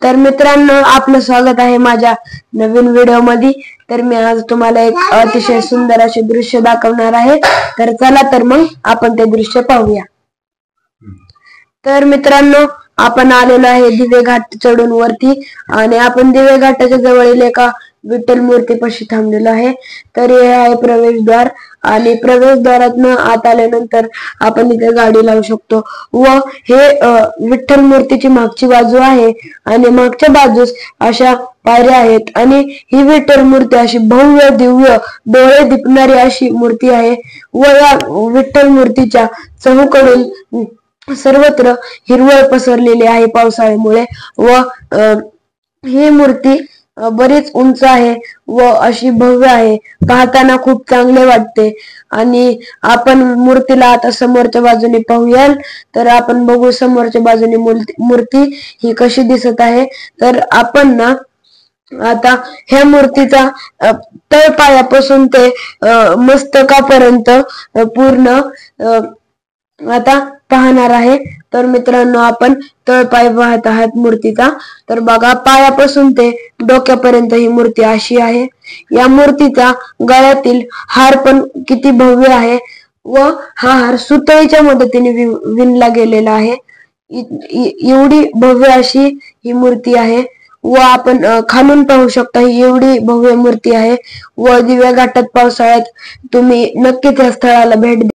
तर मित्रांनो, आपलं स्वागत आहे माझ्या नवीन व्हिडिओ मध्ये। तर मी आज तुम्हाला एक अतिशय सुंदर असे दृश्य दाखवणार आहे। तर चला तर मग आपण ते दृश्य पाहूया। तर मित्रांनो, आपण आलेलो आहे दिवे घाट चढून वरती आणि आपण दिवे घाटाच्या जवळील एका विठ्ठल मूर्तीपाशी थांबलेलो आहे। तर हे आहे प्रवेशद्वार आणि प्रवेशद्वारातून आत आल्यानंतर आपण इथे गाडी लावू शकतो व हे विठ्ठल मूर्तीची मागची बाजू आहे आणि मागच्या बाजूस अशा पायऱ्या आहेत आणि ही विठ्ठल मूर्ती अशी भव्य दिव्य डोळे दिपणारी अशी मूर्ती आहे व या विठ्ठल मूर्तीच्या चहूकडून सर्वत्र हिरवळ पसरलेली आहे पावसाळ्यामुळे व ही मूर्ती बरीच उंच आहे व अशी भव्य आहे। पाहताना खूप चांगले वाटते आणि आपण मूर्तीला आता समोरच्या बाजूने पाहूयाल। तर आपण बघू समोरच्या बाजूने मूर्ती ही कशी दिसत आहे। तर आपण ना आता ह्या मूर्तीचा तळपायापासून ते मस्तकापर्यंत पूर्ण आता पाहणार आहे। तर मित्रांनो, आपण तळपाय पाहत आहात मूर्तीचा। तर बघा, पायापासून ते डोक्यापर्यंत ही मूर्ती अशी आहे। या मूर्तीचा गळ्यातील हार पण किती भव्य आहे व हा हार सुतळीच्या मदतीने विणला गेलेला आहे। एवढी भव्य अशी ही मूर्ती आहे व आपण खालून पाहू शकता, ही एवढी भव्य मूर्ती आहे व दिव्या घाटात पावसाळ्यात तुम्ही नक्कीच या स्थळाला भेट